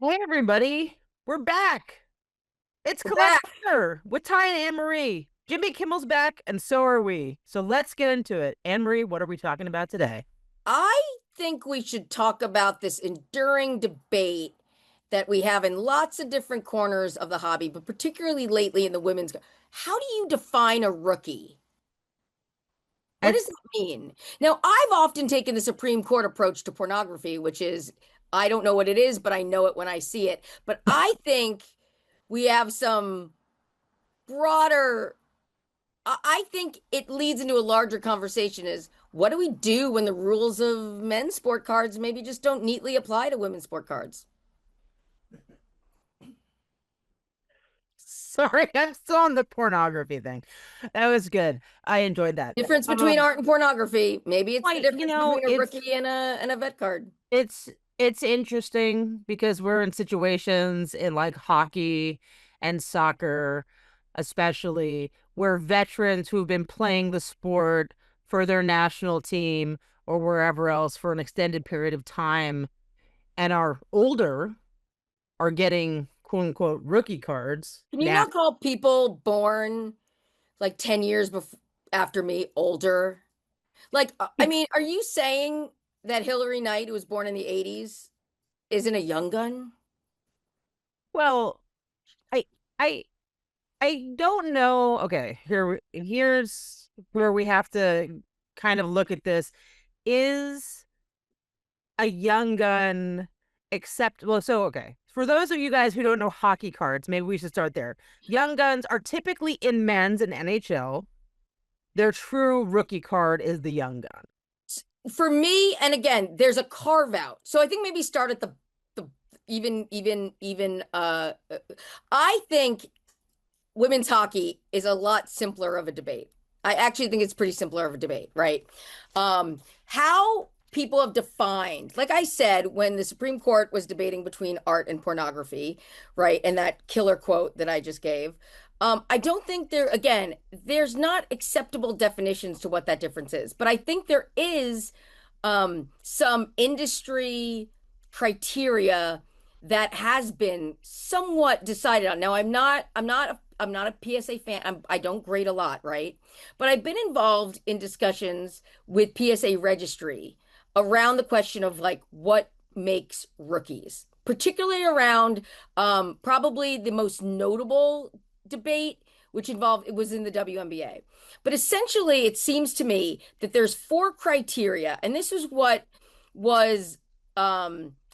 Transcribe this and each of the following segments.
Hey everybody, we're back. It's We're back. CollectHer with Tai and Annemarie. Jimmy Kimmel's back, and so are we. So let's get into it. Annemarie, what are we talking about today? I think we should talk about this enduring debate that we have in lots of different corners of the hobby, but particularly lately in the women's. How do you define a rookie? What does It's that mean? Now, I've often taken the Supreme Court approach to pornography, which is I don't know what it is, but I know it when I see it. But I think we have some broader I think it leads into a larger conversation is what do we do when the rules of men's sport cards maybe just don't neatly apply to women's sport cards? sorry, I'm still on the pornography thing. That was good. I enjoyed that. Difference between Um, art and pornography. Maybe it's the like difference between a it's rookie and a vet card. it's it's interesting because we're in situations in like hockey and soccer, especially where veterans who've been playing the sport for their national team or wherever else for an extended period of time and are older are getting quote unquote rookie cards Can you now. not call people born like 10 years before after me older? Like, I mean, are you saying that Hillary Knight, who was born in the 80s, isn't a young gun? Well, I I I don't know. Okay, here's where we have to kind of look at this. Is a young gun acceptable? So, okay, for those of you guys who don't know hockey cards, maybe we should start there. Young guns are typically in men's and NHL. Their true rookie card is the young gun. For me, and again, there's a carve out. So I think maybe start at the even I think women's hockey is a lot simpler of a debate. I actually think it's pretty simpler of a debate, right? How people have defined, like I said, when the Supreme Court was debating between art and pornography, right? And that killer quote that I just gave, I don't think again, there's not acceptable definitions to what that difference is, but I think there is some industry criteria that has been somewhat decided on. Now, I'm not a PSA fan. I don't grade a lot, right? But I've been involved in discussions with PSA registry around the question of like what makes rookies, particularly around probably the most notable debate, which involved it was in the WNBA. But essentially, it seems to me that there's four criteria, and this is what was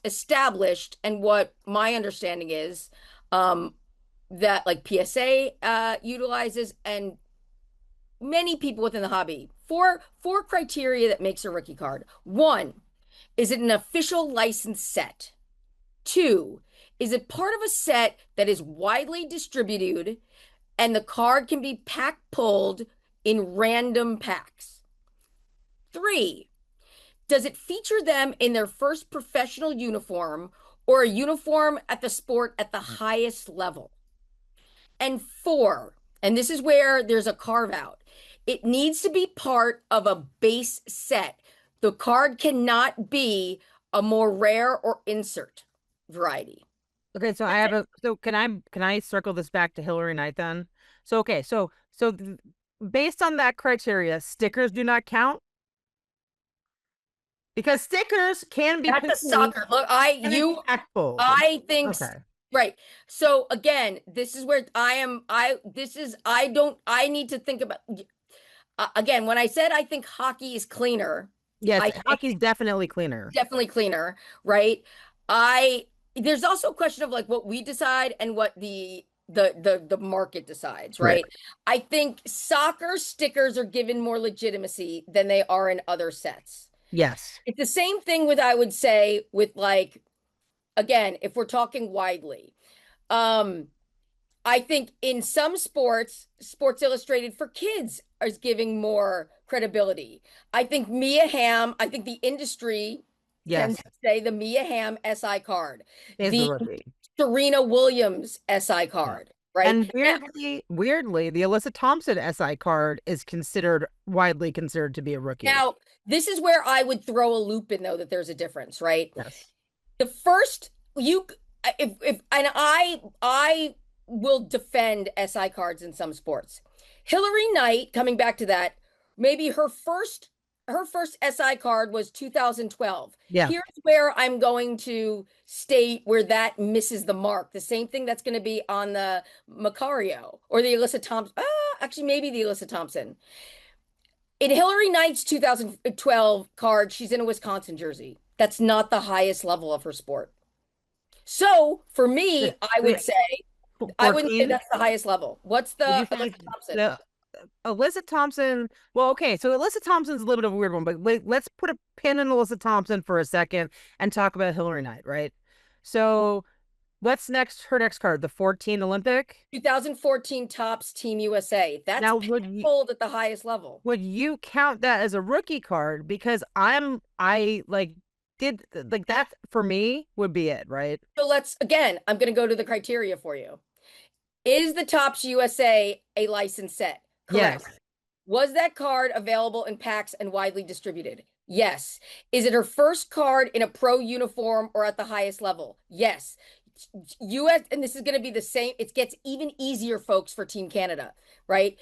established and what my understanding is that like PSA utilizes and many people within the hobby. Four criteria that makes a rookie card. One, is it an official licensed set? Two, is it part of a set that is widely distributed and the card can be pack pulled in random packs? Three, does it feature them in their first professional uniform or a uniform at the sport at the highest level? And four, and this is where there's a carve out, it needs to be part of a base set. The card cannot be a more rare or insert variety. Okay, so I have a so can I circle this back to Hillary Knight then? So okay, based on that criteria, stickers do not count because stickers can be That's a paid sucker. Look, and impactful. I think, Okay. right. So again, this is where I don't, I need to think about, again, when I said I think hockey is cleaner, Yes, I think hockey's definitely cleaner. definitely cleaner, right? I there's also a question of like what we decide and what the market decides, Right. right? I think soccer stickers are given more legitimacy than they are in other sets. Yes. It's the same thing with I would say with like again, if we're talking widely. Um I think in some sports, Sports Illustrated for kids is giving more credibility. I think the industry tends Yes. to say the Mia Hamm SI card, Is the the rookie. Serena Williams SI Yeah. card, right? And Now, weirdly, the Alyssa Thompson SI card is considered widely considered to be a rookie. now, this is where I would throw a loop in though that there's a difference, right? Yes. The first you if and I will defend SI cards in some sports. Hillary Knight, coming back to that, maybe her first SI card was 2012. Yeah. Here's where I'm going to state where that misses the mark. The same thing that's going to be on the Macario or the Alyssa Thompson. Actually, maybe the Alyssa Thompson. In Hillary Knight's 2012 card, she's in a Wisconsin jersey. That's not the highest level of her sport. So for me, I wouldn't say 14. that's the highest level. What's Would the you Alyssa say Thompson? the Alyssa Thompson? Well, okay, so Alyssa Thompson's a little bit of a weird one, but let's put a pin in Alyssa Thompson for a second and talk about Hillary Knight, right? So what's next? Her next card, the 14 Olympic. 2014 tops Team USA. That's Now, pulled at the highest level. would you count that as a rookie card? Because I like did like that for me would be it, right? So I'm going to go to the criteria for you. Is the tops USA a licensed set? Yes. Correct. Was that card available in packs and widely distributed? Yes. Is it her first card in a pro uniform or at the highest level? Yes. US, and this is going to be the same. It gets even easier, folks, for Team Canada, right?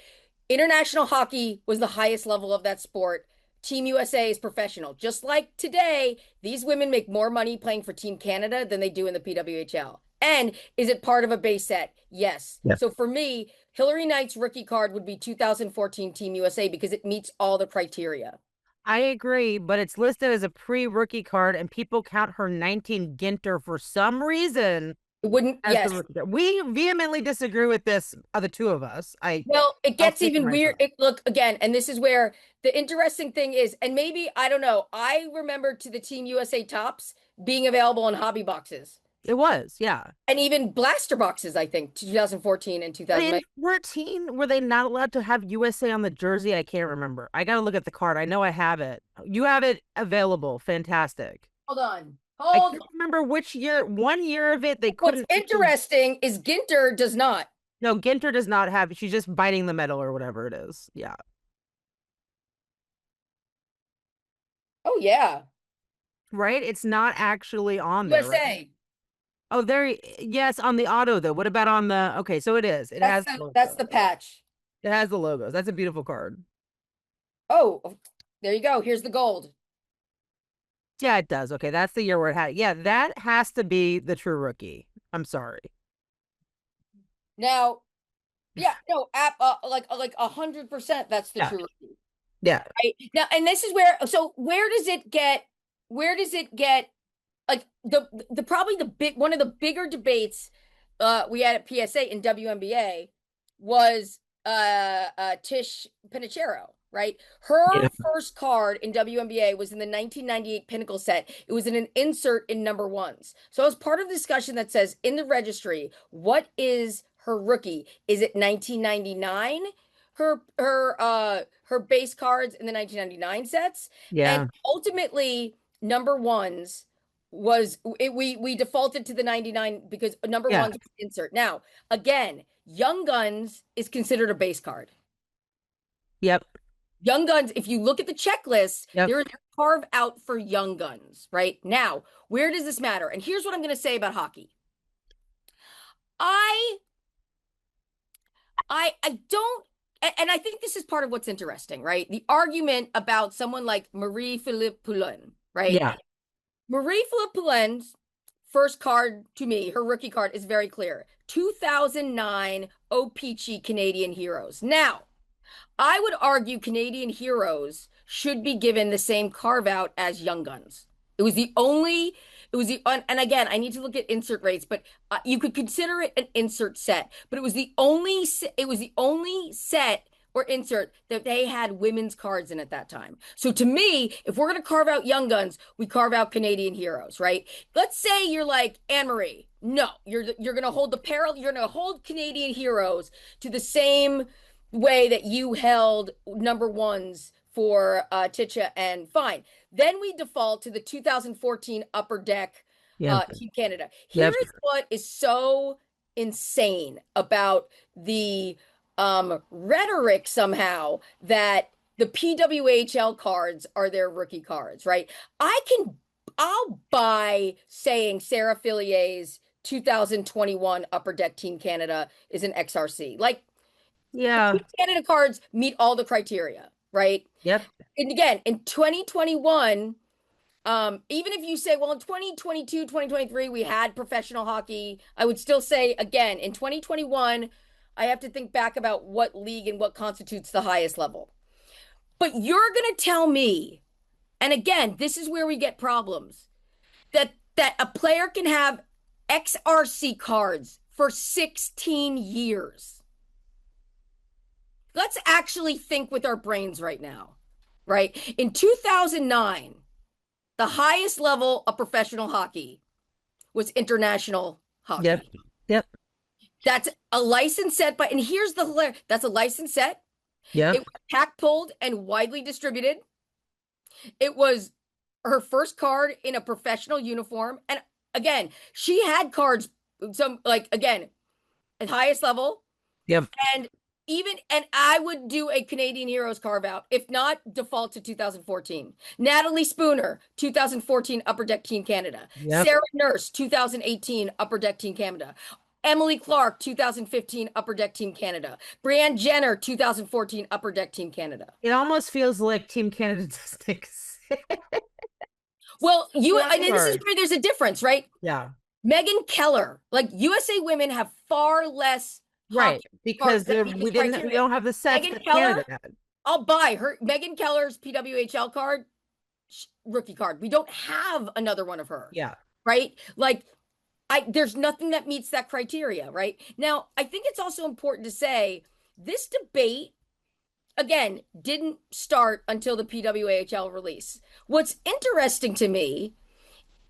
International hockey was the highest level of that sport. Team USA is professional. Just like today, these women make more money playing for Team Canada than they do in the PWHL. And is it part of a base set? Yes. Yeah. So for me, Hillary Knight's rookie card would be 2014 Team USA because it meets all the criteria. I agree, but it's listed as a pre-rookie card, and people count her 19 Ginter for some reason It wouldn't, as the yes. rookie card. We vehemently disagree with this, the two of us. Well, it I'll gets speak for even weird. myself. Look, again, and this is where the interesting thing is, and maybe, I don't know, I remember to the Team USA tops being available in hobby boxes It was, yeah. and even blaster boxes, I think, 2014 and But in 2000. 14, were they not allowed to have USA on the jersey? I can't remember. I gotta look at the card. I know I have it. You have it available. Fantastic. Hold on. I Hold. can't remember which year. One year of it, they What's couldn't actually. interesting is Ginter does not. No, Ginter does not have. She's just biting the metal or whatever it is. Yeah. Oh, yeah. Right? It's not actually on there, right? USA. Oh, there. Yes, on the auto though. What about on the? Okay, so it is. It That's has the the that's logo. the patch. It has the logos. That's a beautiful card. Oh, there you go. Here's the gold. Yeah, it does. Okay, that's the year where it had. Yeah, that has to be the true rookie. I'm sorry. Now, yeah, no, like 100%. That's the Yeah. true rookie. Yeah. Right now, and this is where. So where does it get? Where does it get? Like the probably the big one of the bigger debates we had at PSA in WNBA was Tish Pinachero, right? Her Yeah. first card in WNBA was in the 1998 Pinnacle set. It was in an insert in number ones. So as part of the discussion that says in the registry, what is her rookie? Is it 1999? Her base cards in the 1999 sets, and Yeah. ultimately number ones was we defaulted to the 99 because number Yeah. one's insert. Now, again, Young Guns is considered a base card. Yep. Young Guns, if you look at the checklist, Yep. there is a carve out for Young Guns, right? Now, where does this matter? And here's what I'm going to say about hockey. I I don't, and I think this is part of what's interesting, right? The argument about someone like Marie-Philippe Poulin, right? Yeah. Marie-Philippe Poulin's first card to me, her rookie card is very clear. 2009 O-Pee-Chee Canadian Heroes. Now, I would argue Canadian Heroes should be given the same carve out as Young Guns. It was the only, it was the, and again, I need to look at insert rates, but you could consider it an insert set, but it was the only set or insert that they had women's cards in at that time. So to me, if we're going to carve out Young Guns, we carve out Canadian Heroes, right? Let's say you're like Annemarie. No, you're going to hold the parallel, you're going to hold Canadian Heroes to the same way that you held number ones for Ticha and fine. Then we default to the 2014 Upper Deck Yep. Team Canada. Here Yep. is what is so insane about the rhetoric somehow that the PWHL cards are their rookie cards, right? I'll buy saying Sarah Fillier's 2021 Upper Deck Team Canada is an XRC. Like Yeah. Team Canada cards meet all the criteria, right? Yep. And again, in 2021, even if you say, well, in 2022, 2023, we had professional hockey, I would still say, again, in 2021, I have to think back about what league and what constitutes the highest level. But you're going to tell me, and again, this is where we get problems, that a player can have XRC cards for 16 years. Let's actually think with our brains right now, right? In 2009, the highest level of professional hockey was international Yep. hockey. Yep. That's a license set by, and here's the that's a license set. It Yep. was pack pulled and widely distributed. It was her first card in a professional uniform. And again, she had cards, some like, again, at highest level. Yep. And and I would do a Canadian Heroes carve out, if not default to 2014. Natalie Spooner, 2014 Upper Deck Team Canada. Yep. Sarah Nurse, 2018 Upper Deck Team Canada. Emily Clark, 2015 Upper Deck Team Canada. Brianne Jenner, 2014 Upper Deck Team Canada. It almost feels like Team Canada doesn't exist. Well, and this is Hard. where there's a difference, right? Yeah. Megan Keller, like USA women have far less Right. hockey Because cards that meet we this didn't, we criteria. don't have the sets Megan that Keller, Canada had. I'll buy her. Megan Keller's PWHL card, rookie card. We don't have another one of her, Yeah. right? Like, there's nothing that meets that criteria, right? Now, I think it's also important to say this debate, again, didn't start until the PWHL release. What's interesting to me,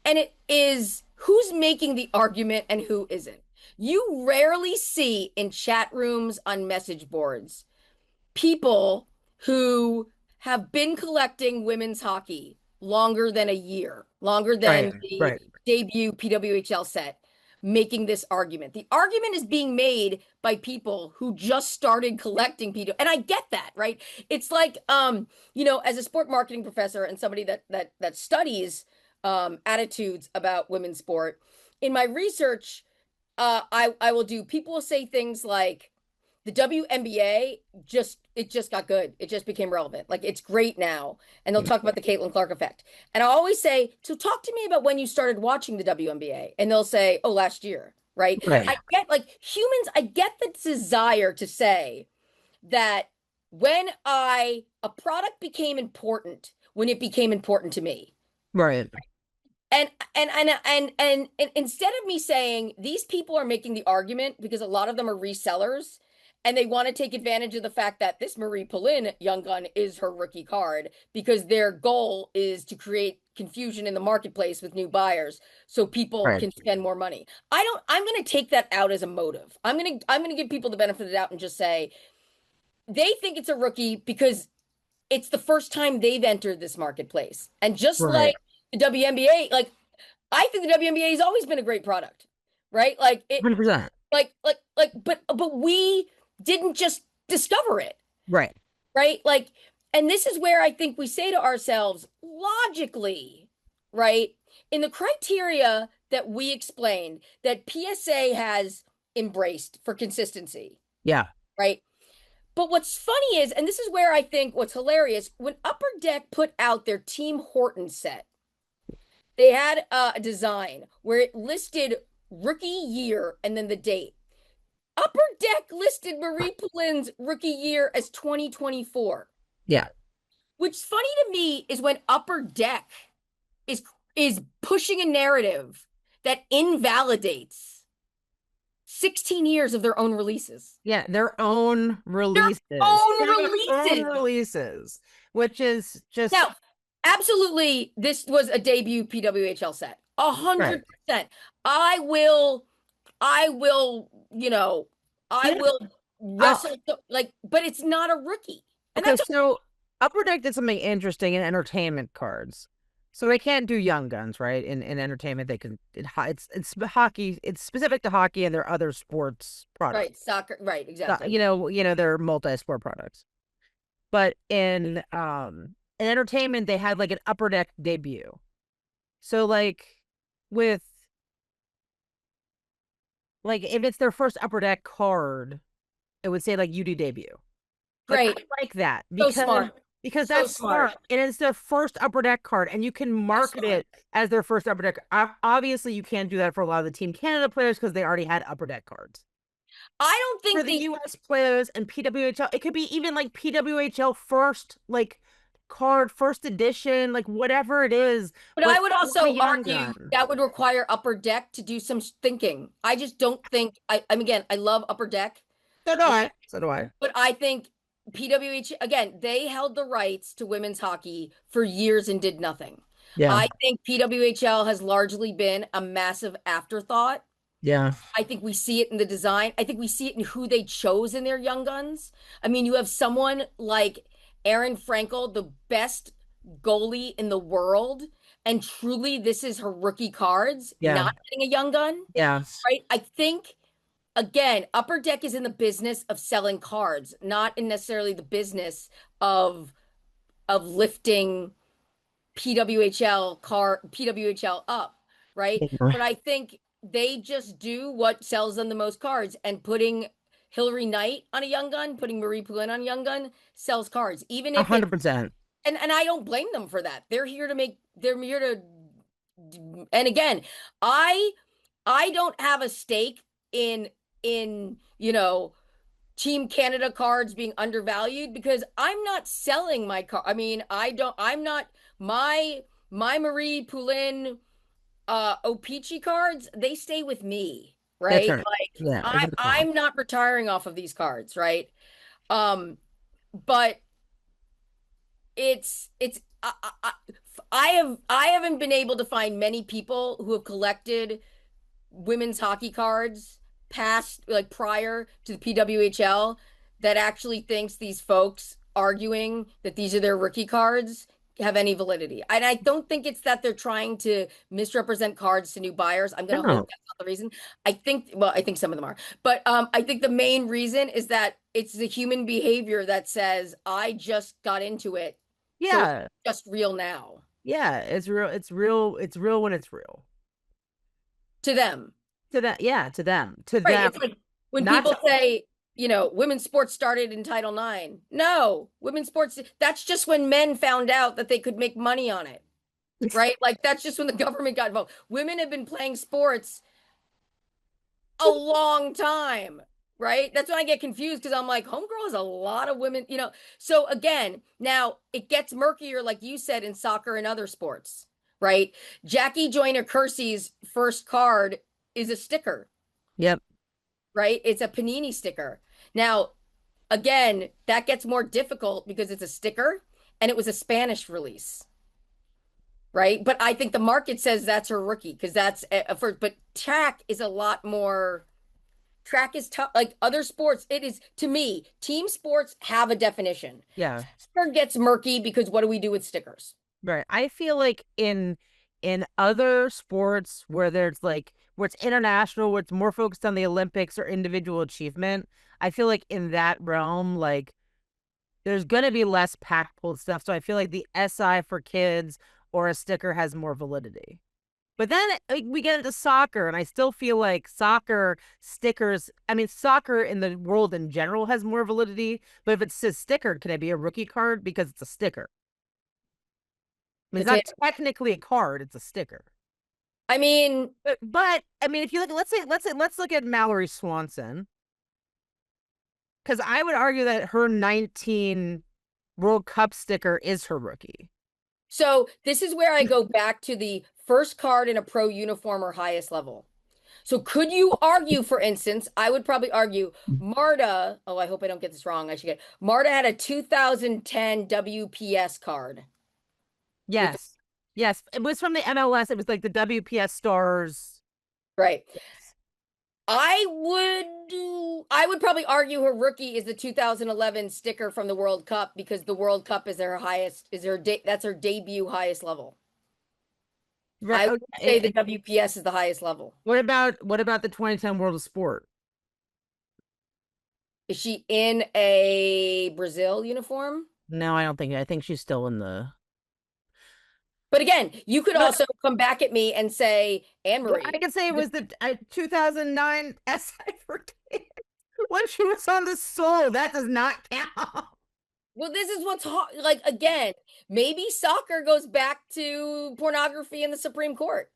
and it is who's making the argument and who isn't. You rarely see in chat rooms on message boards people who have been collecting women's hockey longer than a year, longer than Right. the Right. debut PWHL set, making this argument. The argument is being made by people who just started collecting PW, and I get that, right? It's like, as a sport marketing professor and somebody that studies attitudes about women's sport, in my research, I will do. People will say things like, the WNBA just got good. It just became relevant. Like, it's great now. And they'll talk about the Caitlin Clark effect. And I always say, so talk to me about when you started watching the WNBA. And they'll say, oh, last year, right? Right. I get, like, humans, I get the desire to say that when a product became important, when it became important to me. Right. And instead of me saying these people are making the argument because a lot of them are resellers and they want to take advantage of the fact that this Marie Poulin Young Gun is her rookie card because their goal is to create confusion in the marketplace with new buyers so people Right. can spend more money. I'm going to take that out as a motive. I'm going to give people the benefit of the doubt and just say they think it's a rookie because it's the first time they've entered this marketplace. And just Right. like the WNBA, like, I think the WNBA has always been a great product, right? Like, it, 100%. but we didn't just discover it, Right. right? Like, and this is where I think we say to ourselves, logically, right? In the criteria that we explained, that PSA has embraced for consistency, Yeah. right? But what's funny is, and this is where I think what's hilarious, when Upper Deck put out their Team Horton set, they had a design where it listed rookie year and then the date. Upper Deck listed Marie Poulin's rookie year as 2024. Yeah. Which funny to me is when Upper Deck is pushing a narrative that invalidates 16 years of their own releases. Yeah. Their own releases. Which is just Now, absolutely, this was a debut PWHL set. 100%. Right. I will, I will wrestle, but it's not a rookie. And okay, that's so Upper Deck did something interesting in entertainment cards. So they can't do young guns, right? In entertainment, they can. It's hockey. It's specific to hockey, and there are other sports products. right, soccer, right, exactly. They're multi-sport products. But in entertainment, they had like an Upper Deck debut. So like with Like if it's their first Upper Deck card, it would say like UD debut. Like I Great. like that So smart. because So that's smart. smart and it's their first Upper Deck card, and you can So market smart. it as their first Upper Deck. Obviously, you can't do that for a lot of the Team Canada players because they already had Upper Deck cards. I don't For think the the US players and PWHL, it could be even like PWHL first, like card, first edition, like whatever it is, But but I would for a also young argue gun. that would require Upper Deck to do some thinking. I just don't think I'm again, I love Upper Deck, So do right? I. So do I. But I think PWH again, they held the rights to women's hockey for years and did nothing. Yeah. I think PWHL has largely been a massive afterthought. Yeah. I think we see it in the design. I think we see it in who they chose in their young guns. I mean, you have someone like Erin Frankel, the best goalie in the world, and truly this is her rookie cards, Yeah. not getting a young gun, Yeah. right? I think again, Upper Deck is in the business of selling cards, not in necessarily the business of lifting PWHL up, right? But I think they just do what sells them the most cards, and putting Hillary Knight on a young gun, putting Marie Poulin on a young gun sells cards, even A if it 100%. and I don't blame them for that. They're here to and again, I I don't have a stake in Team Canada cards being undervalued because I'm not selling my car. I mean, I'm not my Marie Poulin O-Pee-Chee cards, they stay with me, That's right? right. Like Yeah. It's a call. I'm not retiring off of these cards, right? Um, but it's I haven't been able to find many people who have collected women's hockey cards past like prior to the PWHL that actually thinks these folks arguing that these are their rookie cards have any validity. And I don't think it's that they're trying to misrepresent cards to new buyers. I'm going to hope No. that's not the reason. I think some of them are. But I think the main reason is that it's the human behavior that says I just got into it. So it's Yeah. just real now Yeah. It's real. It's real. It's real when it's real. to them. To that. Yeah. To them. To Right. them. It's like when Not people to. say, women's sports started in Title IX. No, women's sports, that's just when men found out that they could make money on it, right? Like that's just when the government got involved. Women have been playing sports a long time, right? That's when I get confused because I'm like, homegirl has a lot of women. So again, now it gets murkier, like you said, in soccer and other sports, right? Jackie Joyner Kersey's first card is a sticker, Yep. right? It's a panini sticker. Now, again, that gets more difficult because it's a sticker and it was a Spanish release, right? But I think the market says that's her rookie because that's a first. But track is a lot more. Track is tough. Like other sports, it is to me. Team sports have a definition. Yeah. Sticker gets murky because what do we do with stickers? Right. I feel like in other sports where there's like where it's international, where it's more focused on the Olympics or individual achievement, I feel like in that realm, like there's gonna be less pack pulled stuff. So I feel like the SI for kids or a sticker has more validity. But then like, we get into soccer, and I still feel like soccer stickers. I mean, soccer in the world in general has more validity. But if it says sticker, can it be a rookie card because it's a sticker? I mean, it's not Potato. technically a card; it's a sticker. I mean, But I mean, if you look, let's look at Mallory Swanson, because I would argue that her 19 World Cup sticker is her rookie. so this is where I go back to the first card in a pro uniform or highest level. So could you argue, for instance, I would probably argue Marta, oh, I hope I don't get this wrong. I should get Marta had a 2010 WPS card with Yes, yes, it was from the MLS. It was like the WPS Stars. right. Yes. I would probably argue her rookie is the 2011 sticker from the World Cup because the World Cup is her highest, that's her debut highest level. Right. I would say the Okay. WPS is the highest level. What about the 2010 World of Sport? Is she in a Brazil uniform? No, I don't think. I think she's still in the. But again, you could But also come back at me and say, Anne I Marie. could say it was the 2009 SI for kids when she was on the Soul. That does not count. Well, this is what's like again, maybe soccer goes back to pornography in the Supreme Court.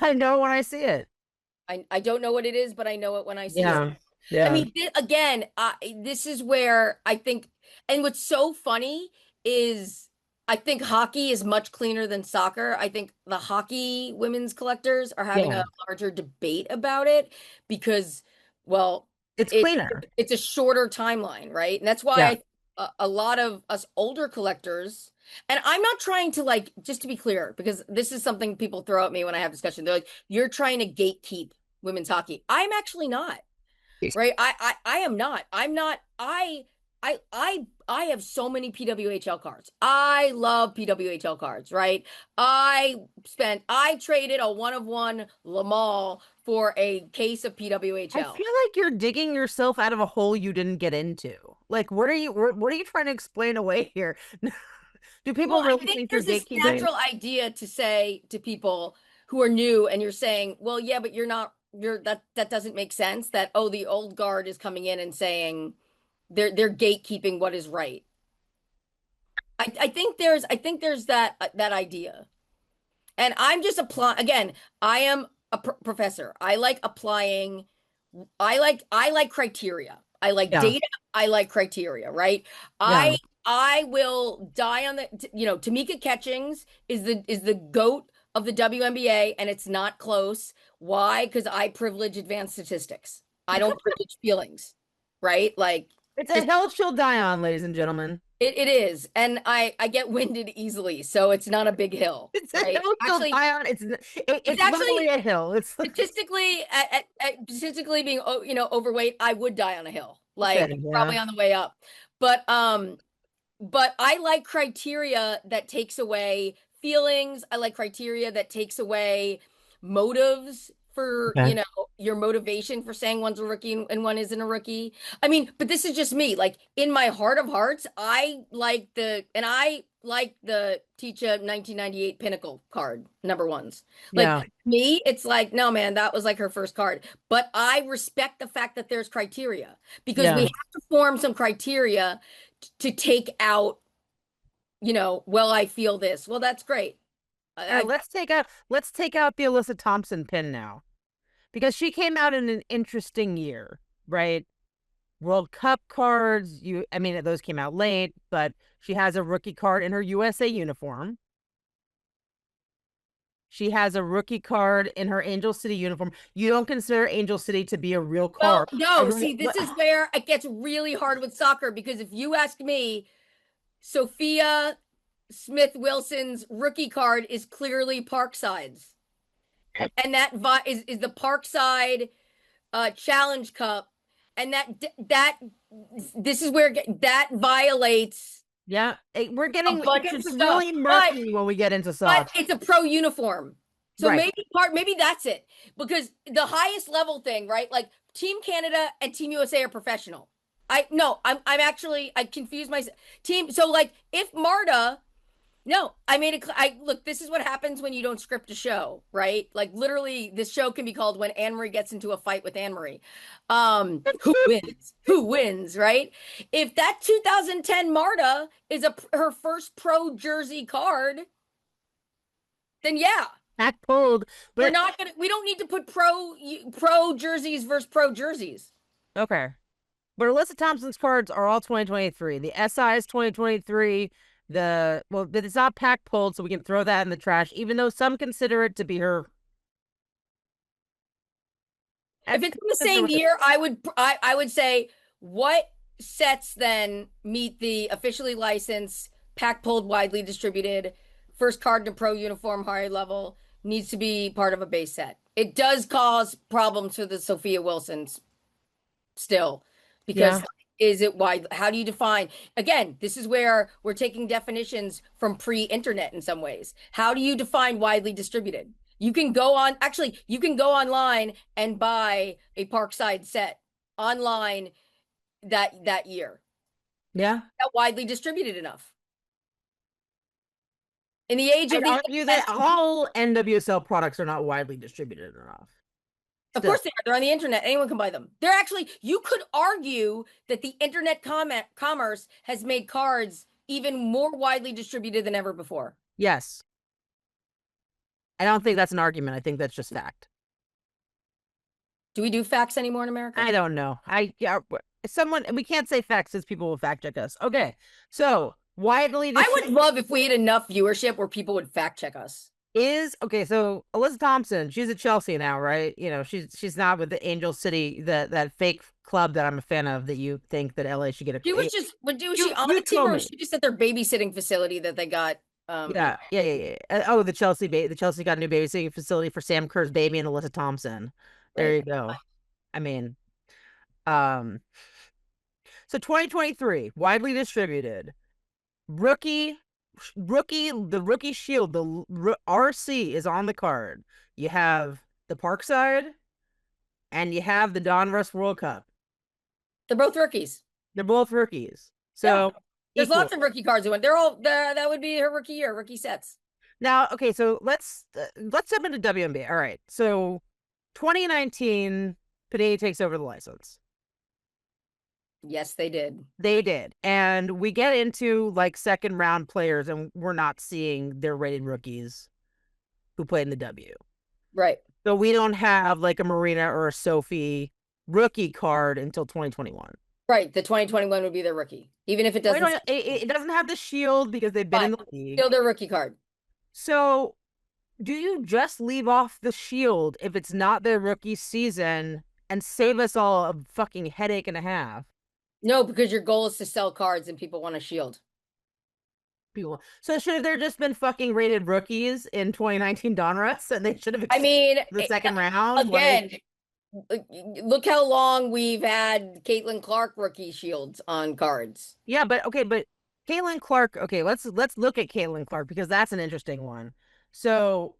I know when I see it. I don't know what it is, but I know it when I see it. Yeah. I Yeah. mean, again, this is where I think, and what's so funny is I think hockey is much cleaner than soccer. I think the hockey women's collectors are having Yeah. a larger debate about it because, well, It's it cleaner. it's a shorter timeline, right? And that's why Yeah. a lot of us older collectors, and I'm not trying to like, just to be clear, because this is something people throw at me when I have discussion. They're like, you're trying to gatekeep women's hockey. I'm actually not. Right? I am not. I'm not. I have so many PWHL cards. I love PWHL cards, right? I traded a one of one Lamal for a case of I PWHL. feel like you're digging yourself out of a hole you didn't get into. Like, what are you trying to explain away here? Do Well, people I really think think you're there's this gatekeeping? natural idea to say to people who are new and you're saying, well, yeah, but you're that doesn't make sense that oh, the old guard is coming in and saying they're gatekeeping what is right. I think there's that idea. And I'm just applying again, I am a professor. I like criteria. I like Yeah. data, I like criteria, right? Yeah. I will die on Tamika Catchings is the goat of the WNBA and it's not close. Why? Because I privilege advanced statistics. I don't privilege feelings, right? Like It's a just hill she'll die on, ladies and gentlemen. it is. And I get winded easily, so it's not a big hill, It's a right? hill she'll Actually, die on. it's It's literally actually a hill. It's statistically being overweight, I would die on a hill, fair. like Yeah. probably on the way up. But I like criteria that takes away feelings. I like criteria that takes away motives for, Okay. your motivation for saying one's a rookie and one isn't a rookie. I mean, but this is just me. Like in my heart of hearts, I like the Teacha 1998 Pinnacle card, number ones. Like Yeah. me, it's like, no, man, that was like her first card. But I respect the fact that there's criteria because we Yeah. have to form some criteria to take out, well, I feel this. Well, that's great. All right, I let's take out the Alyssa Thompson pin now. Because she came out in an interesting year, right? World Cup cards, I mean those came out late, but she has a rookie card in her USA uniform. She has a rookie card in her Angel City uniform. You don't consider Angel City to be a real well, card. no, see, this is where it gets really hard with soccer because if you ask me, Sophia Smith Wilson's rookie card is clearly Parkside's. And that is the Parkside Challenge Cup. And that this is where that violates Yeah, a it bunch of gets stuff. really But murky when we get into but soccer. it's a pro uniform. So Right. maybe that's it. Because the highest level thing, right? Like Team Canada and Team USA are professional. I no, I'm actually I confuse my team. So like if Marta no, I made it. I look. This is what happens when you don't script a show, right? Like literally, this show can be called "When Annemarie Gets into a Fight with Annemarie." Who wins? Who wins? Right? If that 2010 Marta is her first pro jersey card, then yeah, Back pulled, we're but not gonna. We don't need to put pro jerseys versus pro jerseys. okay. But Alyssa Thompson's cards are all 2023. The SI is 2023. But it's not pack pulled, so we can throw that in the trash, even though some consider it to be her. If it's in the same year, I would say what sets then meet the officially licensed, pack pulled, widely distributed, first card in a pro uniform higher level needs to be part of a base set. It does cause problems for the Sophia Wilsons still because Yeah, is it wide? How do you define? Again, this is where we're taking definitions from pre-internet in some ways. How do you define widely distributed? You can go online and buy a Parkside set online that year. yeah. That widely distributed enough. In the age of I'd the argue that internet, all NWSL products are not widely distributed enough. of Still, course they are. They're on the internet. Anyone can buy them. They're actually, you could argue that the internet commerce has made cards even more widely distributed than ever before. yes. I don't think that's an argument. I think that's just fact. Do we do fax anymore in America? I don't know. Yeah, someone we can't say facts because people will fact check us. Okay, so widely I would distributed love if we had enough viewership where people would fact check us. is okay. So Alyssa Thompson, she's at Chelsea now, right? You know, she's not with the Angel City, that fake club that I'm a fan of. That you think that LA should get She a was just, was she you on you the team told or was me. she just at their babysitting facility that they got? Yeah, yeah, yeah, yeah. Oh, the Chelsea got a new babysitting facility for Sam Kerr's baby and Alyssa Thompson. There Right. you go. I mean, um, so 2023 widely distributed the rookie shield, RC is on the card. You have the Parkside and you have the Donruss World Cup. They're both rookies. They're both rookies, Yeah. so There's equal. lots of rookie cards. They're all that would be her rookie year, rookie sets. Now, okay, so let's jump into WNBA. All right, so 2019, Panini takes over the license. Yes, they did. They did, and we get into like second round players, and we're not seeing their rated rookies who played in the W. Right. So we don't have like a Marina or a Sophie rookie card until 2021. Right. The 2021 would be their rookie. Even if it Wait, doesn't say it doesn't have the shield because they've been fine. in the league. Still their rookie card. So do you just leave off the shield if it's not their rookie season and save us all a fucking headache and a half? No, because your goal is to sell cards and people want a shield. People. So should have there just been fucking rated rookies in 2019 Donruss and they should have I mean, the second round? again, look how long we've had Caitlin Clark rookie shields on cards. Yeah, but okay, but Caitlin Clark. Okay, let's look at Caitlin Clark because that's an interesting one. So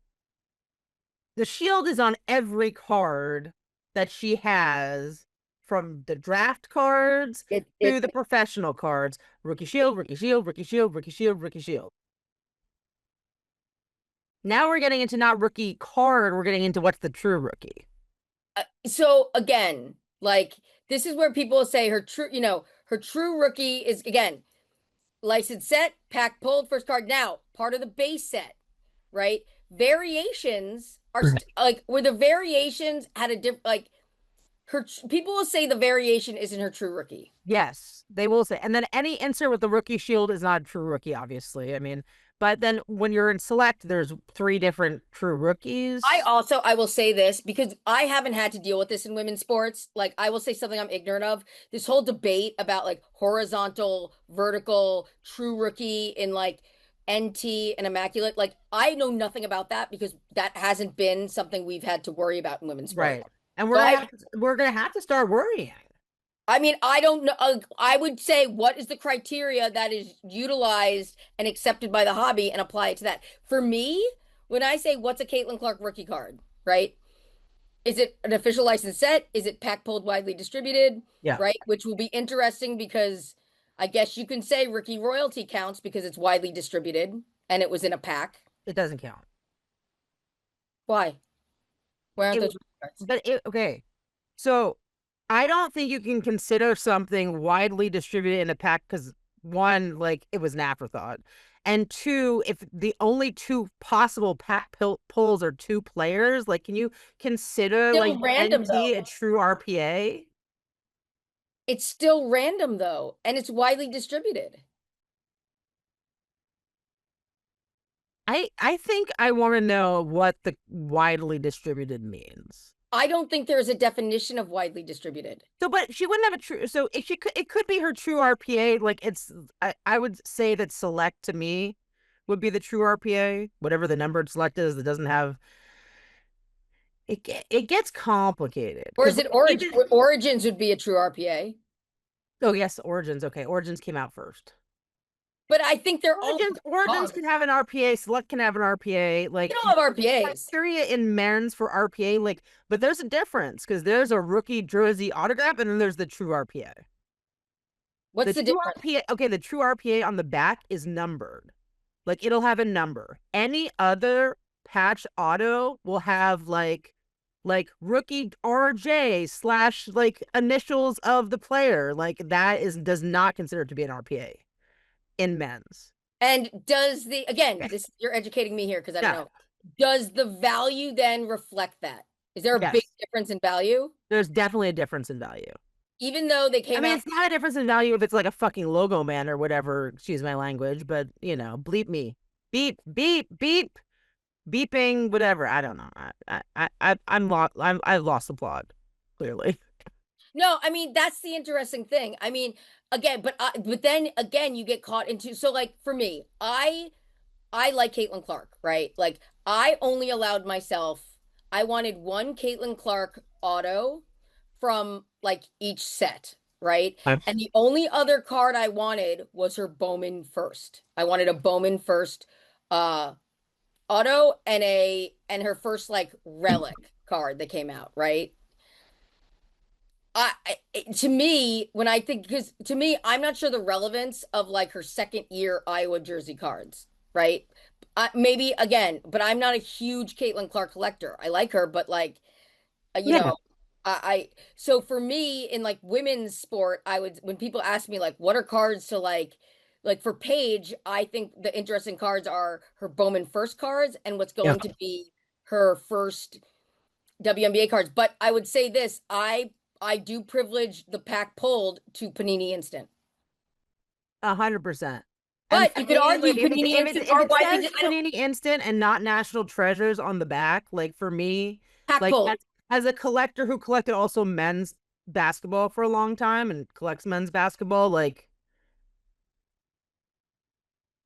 the shield is on every card that she has, from the draft cards It to the professional cards. Rookie shield, rookie shield, rookie shield, rookie shield, rookie shield. Now we're getting into not rookie card, we're getting into what's the true rookie. So again, like this is where people say her true, her true rookie is again license set, pack pulled, first card. Now part of the base set, right? Variations are like where the variations had a different like her. People will say the variation isn't her true rookie. Yes, they will say. And then any insert with the rookie shield is not a true rookie, obviously. I mean, but then when you're in select, there's three different true rookies. I will say this because I haven't had to deal with this in women's sports. Like I will say something I'm ignorant of. This whole debate about like horizontal, vertical, true rookie in like NT and immaculate. Like I know nothing about that because that hasn't been something we've had to worry about in women's sports. Right. And So we're gonna have to start worrying. I mean, I don't know. I would say, what is the criteria that is utilized and accepted by the hobby and apply it to that? For me, when I say what's a Caitlin Clark rookie card, right? Is it an official license set? Is it pack pulled widely distributed? Yeah. Right? Which will be interesting because I guess you can say rookie royalty counts because it's widely distributed and it was in a pack. It doesn't count. Why? Why aren't It, those cards? okay. So I don't think you can consider something widely distributed in a pack because one, like it was an afterthought. And two, if the only two possible pack pulls are two players, like can you consider Still like random NT though. a true RPA? It's still random though, and it's widely distributed. I think I want to know what the widely distributed means. I don't think there's a definition of widely distributed. So, but she wouldn't have a true. So, if she could, it could be her true RPA. Like it's, I would say that select to me would be the true RPA. Whatever the numbered select is that doesn't have it. It gets complicated Or because is it Origin? Origins would be a true RPA. oh yes, Origins. Okay, Origins came out first. But I think they're Origins can have an RPA. Select can have an RPA. Like you don't have RPAs. criteria in men's for RPA. Like, but there's a difference because there's a rookie jersey autograph and then there's the true RPA. What's the true difference? RPA, okay, the true RPA on the back is numbered. Like it'll have a number. Any other patch auto will have like rookie RJ slash like initials of the player. Like that is does not consider to be an RPA in men's. And does the, again, this, you're educating me here because I don't Yeah. know. Does the value then reflect that? Is there a big Yes. difference in value? There's definitely a difference in value. Even though they I came mean, out, it's not a difference in value if it's like a fucking logo man or whatever, excuse my language, but bleep me. Beep, beep, beep, beeping, whatever. I don't know. I'm lost. I've lost the plot, clearly. no, I mean that's the interesting thing. I mean, again, but then again, you get caught into, so like for me, I like Caitlin Clark, right? Like I only allowed myself, I wanted one Caitlin Clark auto from like each set, right? And the only other card I wanted was her Bowman first. I wanted a Bowman first uh auto and a and her first like relic card that came out, right? To me, when I think, because to me, I'm not sure the relevance of like her second year Iowa jersey cards, right? Maybe again, but I'm not a huge Caitlin Clark collector. I like her, but like, you Yeah, know, so for me in like women's sport, I would, when people ask me like, what are cards to like for Paige, I think the interesting cards are her Bowman first cards and what's yeah, going to be her first WNBA cards. But I would say this, I do privilege the pack pulled to Panini Instant. 100%. And But for you could me, argue like Panini Instant if are it why they says did, I don't, Panini Instant and not National Treasures on the back, like for me, pack like pulled. as a collector who collected also men's basketball for a long time and collects men's basketball, like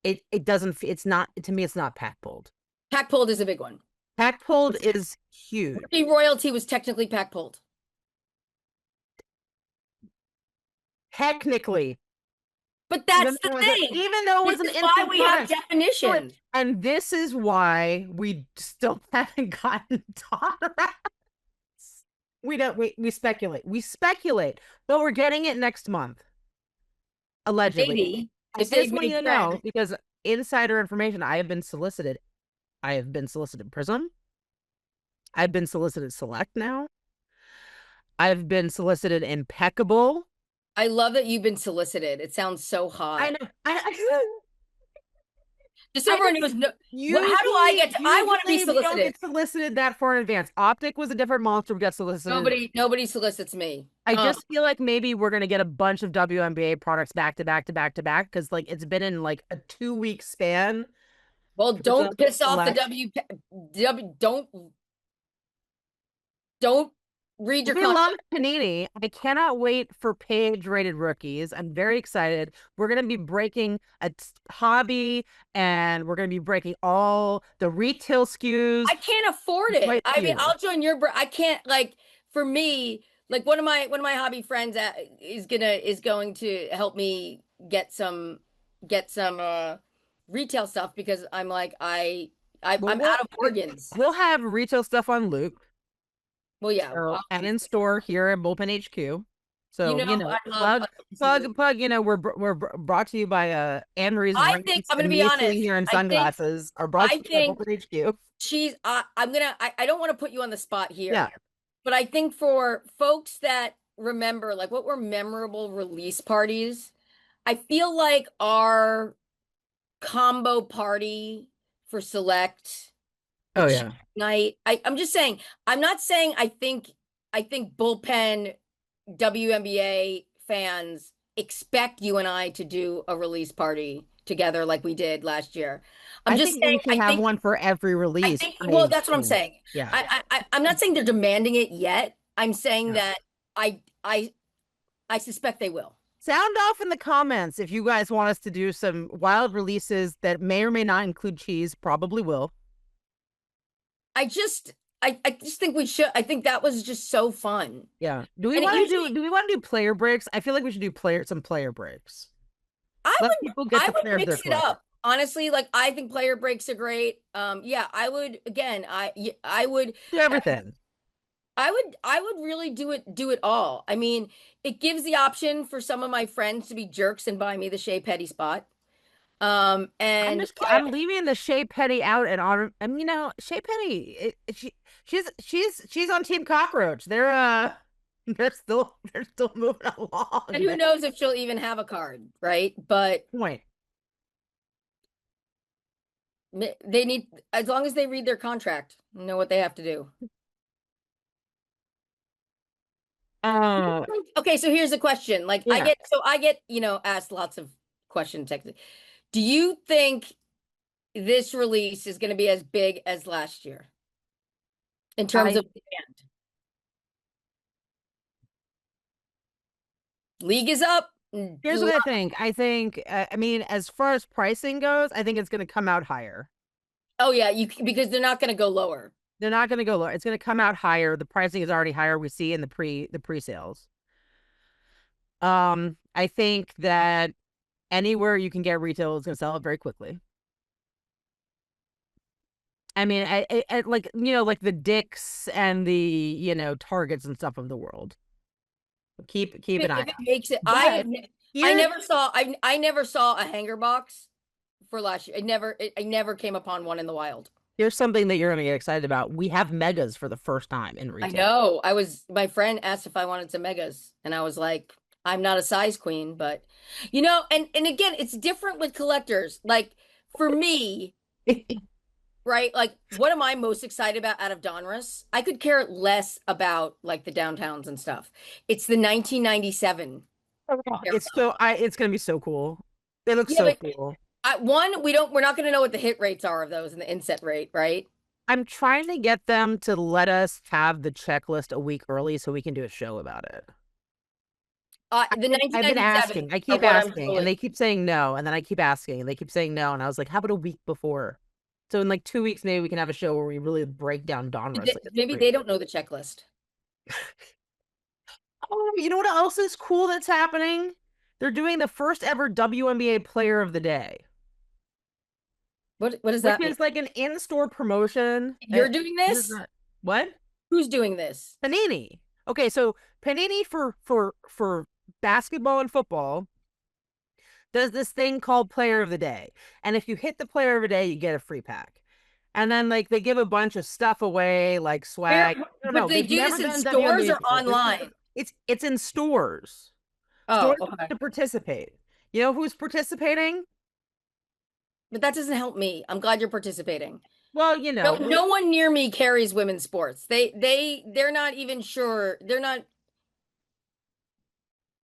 it doesn't it's not to me it's not pack pulled. Pack pulled is a big one. Pack pulled is huge. Rookie royalty was technically pack pulled. Technically, But that's the thing. even though it This was an is why instant we have class. definitions. And this is why we still haven't gotten taught about. We don't we speculate. We speculate, but we're getting it next month, allegedly. Maybe I if they've just want you made to friends. know because insider information, I have been solicited. I have been solicited Prism. I've been solicited Select now. I've been solicited Impeccable. I love that you've been solicited. It sounds so I hot. know. Just so I everyone knows, no, how do I usually get to, I want to be we don't solicited. get solicited that far in advance. Optic was a different monster. We got solicited. Nobody solicits me. I just feel like maybe we're gonna get a bunch of WNBA products back to back to back to back because like it's been in like a 2 week span. Well, Prism don't piss off the Select. don't read your We contract. love Panini. I cannot wait for page rated rookies. I'm very excited. We're gonna be breaking a hobby and we're gonna be breaking all the retail SKUs. I can't afford it. Quite a I mean, few. I'll join your, I can't, like, for me, like one of my hobby friends is going to help me get some retail stuff because I'm like Well, I'm out of organs. we'll have retail stuff on Luke. Well, yeah, So, and in obviously. store here at Bullpen HQ. You So, know, I plug, love to see this. we're brought to you by Annemarie I think Rings I'm and gonna be me sitting honest. here in I think sunglasses are brought to I you by think Bullpen HQ. I'm gonna I don't want to put you on the spot Yeah. here, but I think for folks that remember like what were memorable release parties, I feel like our combo party for Select, the Oh cheat yeah. night. I'm just saying, I'm not saying I think bullpen WNBA fans expect you and I to do a release party together like we did last year. I'm I just think saying, we should have one for every I release. think, well, that's what I'm Mean, saying. yeah. I'm not saying they're demanding it yet. I'm saying Yeah. that I, I, I suspect they will. Sound off in the comments if you guys want us to do some wild releases that may or may not include cheese. Probably will. I just, I just think we should. I think that was just so fun. Yeah. Do we And it want to usually, do player breaks? I feel like we should do some player breaks. I Let would, people get I the would players they're mix it collecting. up. Honestly, like I think player breaks are great. Yeah, I would again. I would, Do everything. I would really do it all. I mean, it gives the option for some of my friends to be jerks and buy me the Shea Petty spot. And I'm leaving the Shea Petty out and on. I mean, Shea Petty, she's on Team Cockroach. They're still moving and along. who knows if she'll even have a card, right? But Point. they need, as long as they read their contract, know what they have to do. Uh, Okay, so here's the question. Like yeah. I get, asked lots of questions. Do you think this release is going to be as big as last year in terms I of demand? League is up. Here's what I think. I mean, as far as pricing goes, I think it's going to come out higher. Oh yeah, you because they're not going to go lower. They're not going to go lower. It's going to come out higher. The pricing is already higher. We see in the pre-sales. I think that anywhere you can get retail is going to sell it very quickly. I mean, like like the Dicks and the Targets and stuff of the world. Keep an eye If it out. makes it, But here I never saw a hanger box for last year. I never came upon one in the wild. here's something that you're going to get excited about. We have megas for the first time in I retail. know. My friend asked if I wanted some megas, and I was like, I'm not a size queen, but and again, it's different with collectors. Like for me, right? Like what am I most excited about out of Donruss? I could care less about like the downtowns and stuff. It's the 1997 It's gonna be so cool. They look Yeah, so but cool. we're not going to know what the hit rates are of those and the inset rate, right? I'm trying to get them to let us have the checklist a week early so we can do a show about it. The I've been 1997 asking. I are keep what I'm asking, and totally. they keep saying no, and then I keep asking, and they keep saying no, and I was like, how about a week before? So in like 2 weeks, maybe we can have a show where we really break down Donruss like it's Maybe crazy. they don't know the checklist. You know what else is cool that's happening? They're doing the first ever WNBA Player of the Day, What does which that mean? is like an in-store promotion. You're doing This is this? not what? Who's doing this? Panini. Okay, so Panini for basketball and football does this thing called Player of the Day, and if you hit the Player of the Day, you get a free pack. And then like they give a bunch of stuff away, like Where? swag. I don't But know. they They've do never this in done stores WNBA or before. online? It's in stores. Oh, Stores okay. have to participate. You know who's participating? But that doesn't help me. I'm glad you're participating. Well, No one near me carries women's sports. They're not even sure. They're not.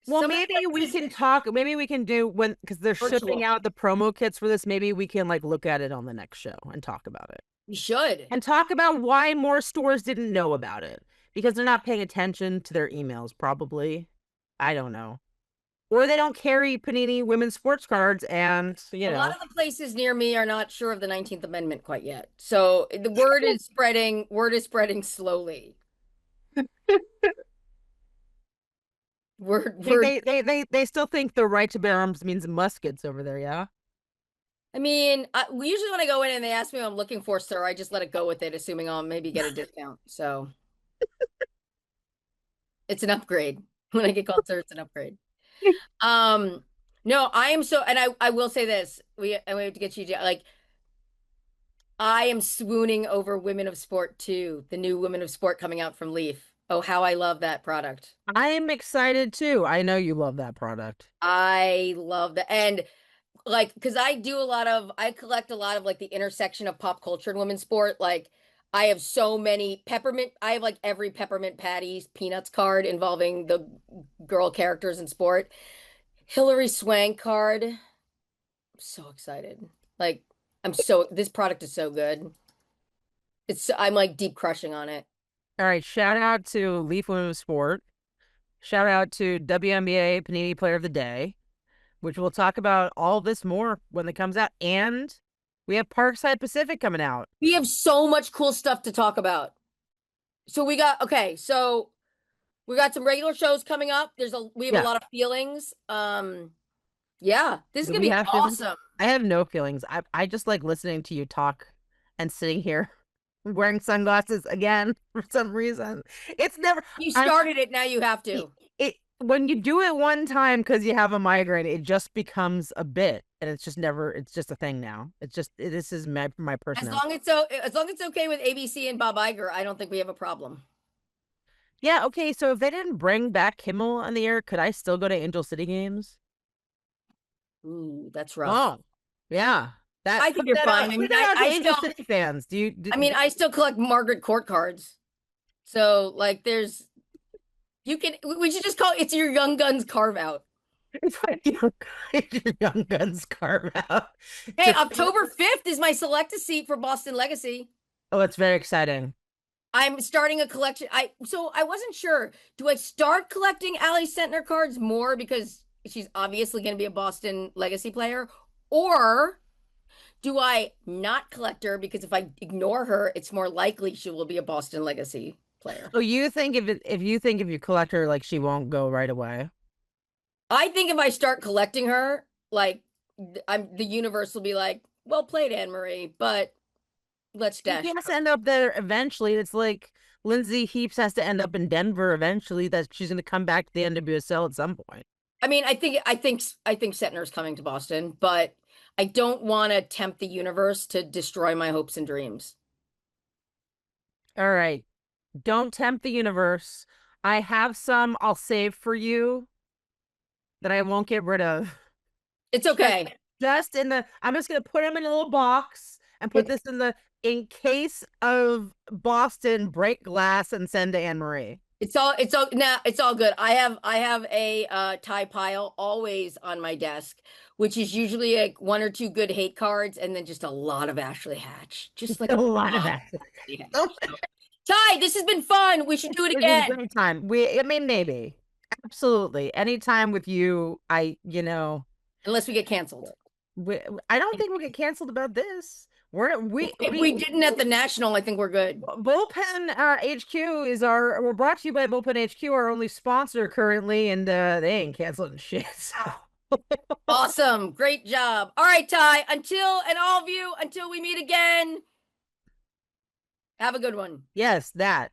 well, Some of maybe the we places can talk. Maybe we can do when because they're shipping virtual. out the promo kits for this. Maybe we can like look at it on the next show and talk about it. We should. And talk about why more stores didn't know about it because they're not paying attention to their emails, probably. I don't know. Or they don't carry Panini women's sports cards, and A lot of the places near me are not sure of the 19th Amendment quite yet. So the word is spreading. Word is spreading slowly. Word, word. they still think the right to bear arms means muskets over there, yeah? I mean, usually when I go in and they ask me what I'm looking for, sir, I just let it go with it, assuming I'll maybe get a discount. So it's an upgrade. When I get called sir, it's an upgrade. Um, no, I am so, and I will say this. We have to get you like I am swooning over Women of Sport 2, the new Women of Sport coming out from Leaf. Oh, how I love that product. I'm excited too. I know you love that product. I love that. And like, because I collect a lot of like the intersection of pop culture and women's sport. Like, I have so many I have like every Peppermint Patty's Peanuts card involving the girl characters in sport. Hillary Swank card. I'm so excited. Like, this product is so good. I'm like deep crushing on it. All right, shout out to Leaf Women's Sport. Shout out to WNBA Panini Player of the Day, which we'll talk about all this more when it comes out. And we have Parkside Pacific coming out. We have so much cool stuff to talk about. So we got some regular shows coming up. We have a Yeah. lot of feelings. Yeah, this is Do gonna we be have feelings? awesome. I have no feelings. I just like listening to you talk and sitting here wearing sunglasses again for some reason. It's never You I started it, now you have it, to. it when you do it one time because you have a migraine, it just becomes a bit, and it's just never. It's just a thing now. It's just this is my personality. As long as it's okay with ABC and Bob Iger, I don't think we have a problem. Yeah. Okay. So if they didn't bring back Kimmel on the air, could I still go to Angel City games? Ooh, that's rough. Oh, yeah. That I think you're fine. put that out to Angel City fans. Do you? I still collect Margaret Court cards. So like we should just call it's your Young Guns carve out. It's like your Young Guns carve out. Hey, Just October 5th is my select a seat for Boston Legacy. oh, it's very exciting. I'm starting a collection. I wasn't sure. Do I start collecting Allie Sentner cards more because she's obviously going to be a Boston Legacy player, or do I not collect her because if I ignore her, it's more likely she will be a Boston Legacy player? Oh, you think if you think if you collect her, like she won't go right away? I think if I start collecting her, like the universe will be like, "Well played, Annemarie," but let's She dash. has to end up there eventually. It's like Lindsay Heaps has to end up in Denver eventually. That she's going to come back to the NWSL at some point. I mean, I think Setner's coming to Boston, but I don't want to tempt the universe to destroy my hopes and dreams. All right. Don't tempt the universe. I have some I'll save for you that I won't get rid of. It's Just, okay. just in the, I'm just gonna put them in a little box and put It, this in the in case of Boston break glass and send to Anne Marie. it's all good. I have a tie pile always on my desk, which is usually like one or two good hate cards and then just a lot of Ashley Hatch. Just like A a lot of lot that. of Ashley Hatch. So, Ty, this has been fun. We should do it This is a again. great time. I mean, maybe. Absolutely. Anytime with you, Unless we get canceled. we, I don't think we'll get canceled about this. If we didn't at the National, I think we're good. Bullpen HQ is we're brought to you by Bullpen HQ, our only sponsor currently, and they ain't canceling shit. So Awesome. Great job. All right, Ty. And all of you, until we meet again, have a good one. yes, that.